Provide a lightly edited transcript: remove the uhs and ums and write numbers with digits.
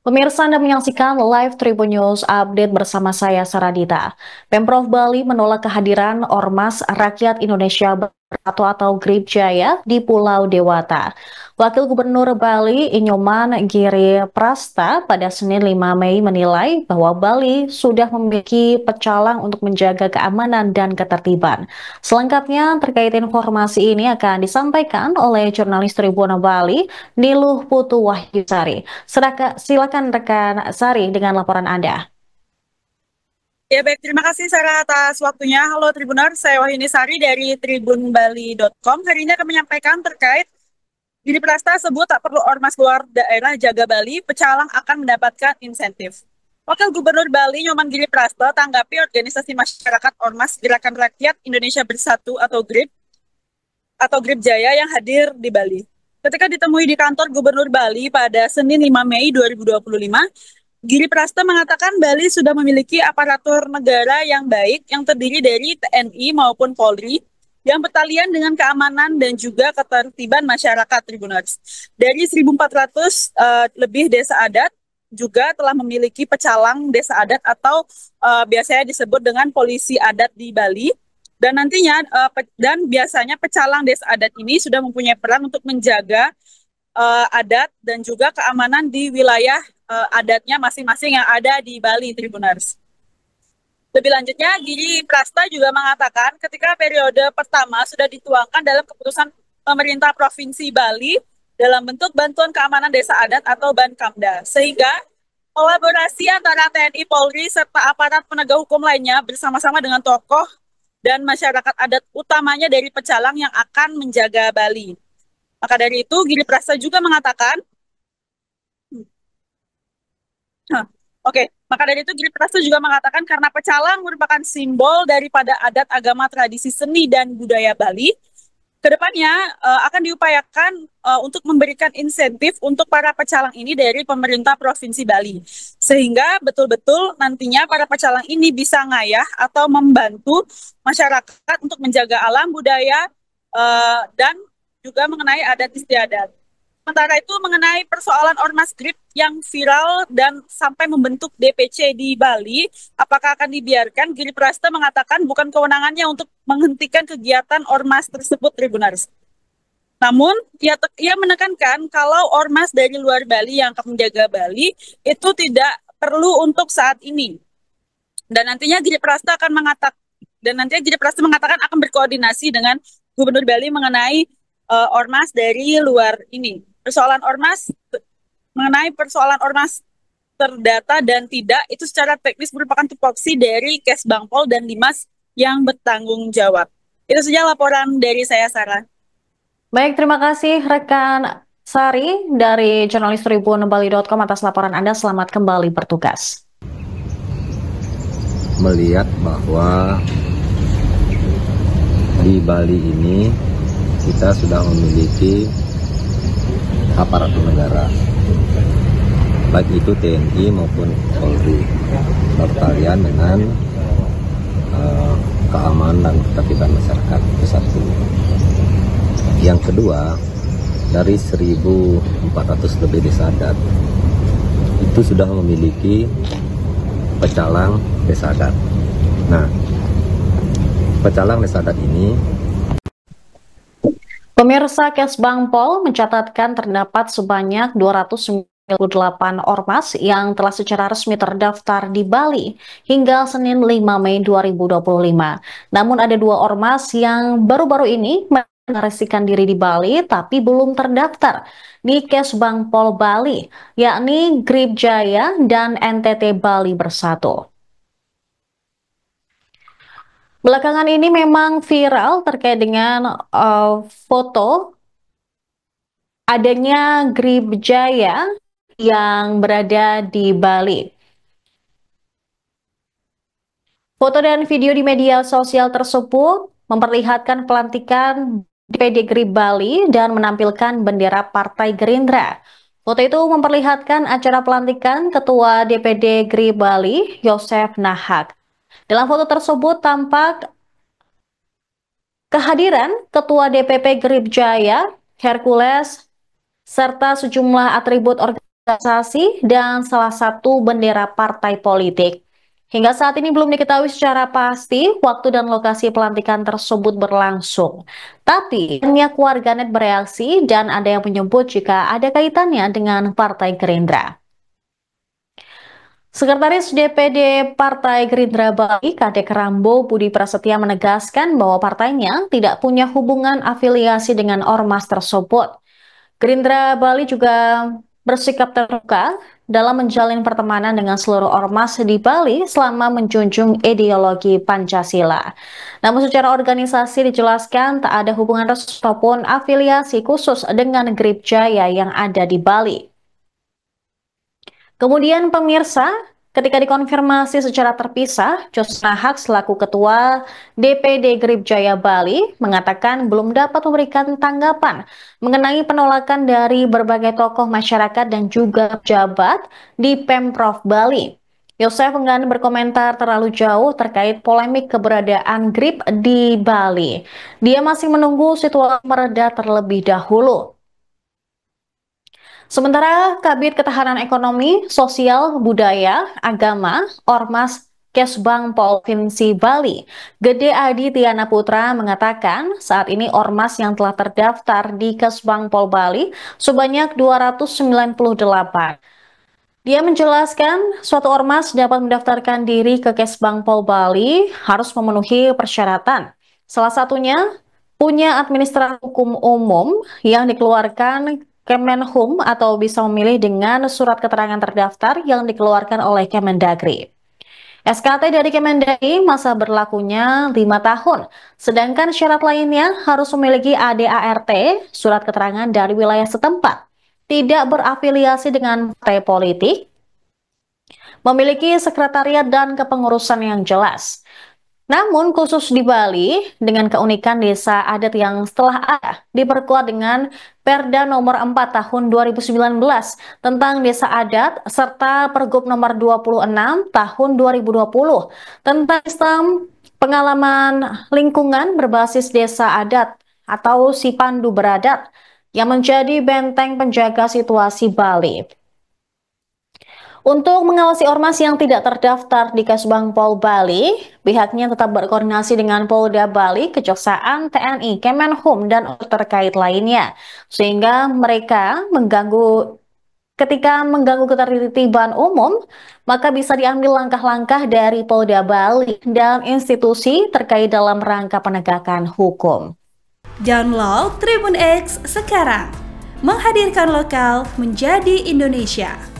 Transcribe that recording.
Pemirsa Anda menyaksikan live Tribun News Update bersama saya Saradita. Pemprov Bali menolak kehadiran Ormas Rakyat Indonesia Bersatu atau GRIP Jaya di Pulau Dewata. Wakil Gubernur Bali Inyoman Giri Prasta pada Senin 5 Mei menilai bahwa Bali sudah memiliki pecalang untuk menjaga keamanan dan ketertiban. Selengkapnya terkait informasi ini akan disampaikan oleh jurnalis Tribun Bali Niluh Putu Wahyusari. Silakan rekan Sari dengan laporan Anda. Ya baik, terima kasih Sarah atas waktunya. Halo Tribunar, saya Wahyuni Sari dari tribunbali.com. Hari ini akan menyampaikan terkait Giri Prasta sebut tak perlu ormas luar daerah jaga Bali, pecalang akan mendapatkan insentif. Wakil Gubernur Bali Nyoman Giri Prasta tanggapi organisasi masyarakat Ormas Gerakan Rakyat Indonesia Bersatu atau GRIP Jaya yang hadir di Bali. Ketika ditemui di kantor Gubernur Bali pada Senin 5 Mei 2025, Giri Prasta mengatakan Bali sudah memiliki aparatur negara yang baik yang terdiri dari TNI maupun Polri yang bertalian dengan keamanan dan juga ketertiban masyarakat Tribuners. Dari 1.400 lebih desa adat juga telah memiliki pecalang desa adat atau biasanya disebut dengan polisi adat di Bali. Dan nantinya dan biasanya pecalang desa adat ini sudah mempunyai peran untuk menjaga adat dan juga keamanan di wilayah adatnya masing-masing yang ada di Bali, Tribuners. Lebih lanjutnya, Giri Prasta juga mengatakan ketika periode pertama sudah dituangkan dalam keputusan pemerintah Provinsi Bali dalam bentuk bantuan keamanan desa adat atau Bankamda, sehingga kolaborasi antara TNI, Polri, serta aparat penegak hukum lainnya bersama-sama dengan tokoh dan masyarakat adat utamanya dari pecalang yang akan menjaga Bali. Maka dari itu, Giri Prasta juga mengatakan, Oke, maka dari itu Giri Prasta juga mengatakan karena pecalang merupakan simbol daripada adat agama tradisi seni dan budaya Bali, kedepannya akan diupayakan untuk memberikan insentif untuk para pecalang ini dari pemerintah Provinsi Bali. Sehingga betul-betul nantinya para pecalang ini bisa ngayah atau membantu masyarakat untuk menjaga alam budaya dan juga mengenai adat istiadat. Sementara itu mengenai persoalan Ormas GRIP yang viral dan sampai membentuk DPC di Bali, apakah akan dibiarkan? Giri Prasta mengatakan bukan kewenangannya untuk menghentikan kegiatan Ormas tersebut, Tribuners. Namun, ia menekankan kalau Ormas dari luar Bali yang akan menjaga Bali itu tidak perlu untuk saat ini. Dan nantinya Giri Prasta mengatakan akan berkoordinasi dengan Gubernur Bali mengenai ormas dari luar ini. Persoalan ormas terdata dan tidak itu secara teknis merupakan tupoksi dari Kesbangpol dan Dimas yang bertanggung jawab. Itu saja laporan dari saya, Sarah. Baik, terima kasih rekan Sari dari jurnalis tribunbali.com atas laporan Anda. Selamat kembali bertugas. Melihat bahwa di Bali ini kita sudah memiliki aparatur negara, baik itu TNI maupun Polri, bertalian dengan keamanan dan ketertiban masyarakat. Itu satu. Yang kedua, dari 1.400 lebih desa adat itu sudah memiliki pecalang desa adat. Nah, pecalang desa adat ini, Pemirsa, Kesbangpol mencatatkan terdapat sebanyak 298 ormas yang telah secara resmi terdaftar di Bali hingga Senin 5 Mei 2025. Namun ada dua ormas yang baru-baru ini menarasikan diri di Bali tapi belum terdaftar di Kesbangpol Bali, yakni GRIP Jaya dan NTT Bali Bersatu. Belakangan ini memang viral terkait dengan foto adanya GRIP Jaya yang berada di Bali. Foto dan video di media sosial tersebut memperlihatkan pelantikan DPD GRIP Bali dan menampilkan bendera Partai Gerindra. Foto itu memperlihatkan acara pelantikan Ketua DPD GRIP Bali, Yosef Nahak. Dalam foto tersebut tampak kehadiran Ketua DPP GRIP Jaya, Hercules, serta sejumlah atribut organisasi organisasi dan salah satu bendera partai politik. Hingga saat ini belum diketahui secara pasti waktu dan lokasi pelantikan tersebut berlangsung. Tapi banyak warganet bereaksi dan ada yang menyebut jika ada kaitannya dengan Partai Gerindra. Sekretaris DPD Partai Gerindra Bali, Kadek Rambo Budi Prasetya menegaskan bahwa partainya tidak punya hubungan afiliasi dengan ormas tersebut. Gerindra Bali juga bersikap terbuka dalam menjalin pertemanan dengan seluruh ormas di Bali selama menjunjung ideologi Pancasila. Namun secara organisasi dijelaskan tak ada hubungan resmi ataupun afiliasi khusus dengan Grip Jaya yang ada di Bali. Kemudian pemirsa, ketika dikonfirmasi secara terpisah, Josna Haq selaku Ketua DPD Grip Jaya Bali mengatakan belum dapat memberikan tanggapan mengenai penolakan dari berbagai tokoh masyarakat dan juga pejabat di Pemprov Bali. Yosef enggan berkomentar terlalu jauh terkait polemik keberadaan Grip di Bali. Dia masih menunggu situasi mereda terlebih dahulu. Sementara Kabid Ketahanan Ekonomi, Sosial, Budaya, Agama, Ormas, Kesbang Provinsi Bali, Gede Adi Tiana Putra mengatakan saat ini ormas yang telah terdaftar di Kesbang Pol Bali sebanyak 298. Dia menjelaskan suatu ormas dapat mendaftarkan diri ke Kesbang Pol Bali harus memenuhi persyaratan. Salah satunya punya administrasi hukum umum yang dikeluarkan Kemenhum atau bisa memilih dengan surat keterangan terdaftar yang dikeluarkan oleh Kemendagri. SKT dari Kemendagri masa berlakunya 5 tahun, sedangkan syarat lainnya harus memiliki ADART, surat keterangan dari wilayah setempat, tidak berafiliasi dengan partai politik, memiliki sekretariat dan kepengurusan yang jelas. Namun khusus di Bali, dengan keunikan desa adat yang setelah ada diperkuat dengan Perda nomor 4 tahun 2019 tentang desa adat serta Pergub nomor 26 tahun 2020 tentang sistem pengalaman lingkungan berbasis desa adat atau si Pandu Beradat yang menjadi benteng penjaga situasi Bali. Untuk mengawasi ormas yang tidak terdaftar di Kesbang Pol Bali, pihaknya tetap berkoordinasi dengan Polda Bali, Kejaksaan, TNI, Kemenhum, dan terkait lainnya. Sehingga mereka ketika mengganggu ketertiban umum, maka bisa diambil langkah-langkah dari Polda Bali dan institusi terkait dalam rangka penegakan hukum. Download Tribun X sekarang, menghadirkan lokal menjadi Indonesia.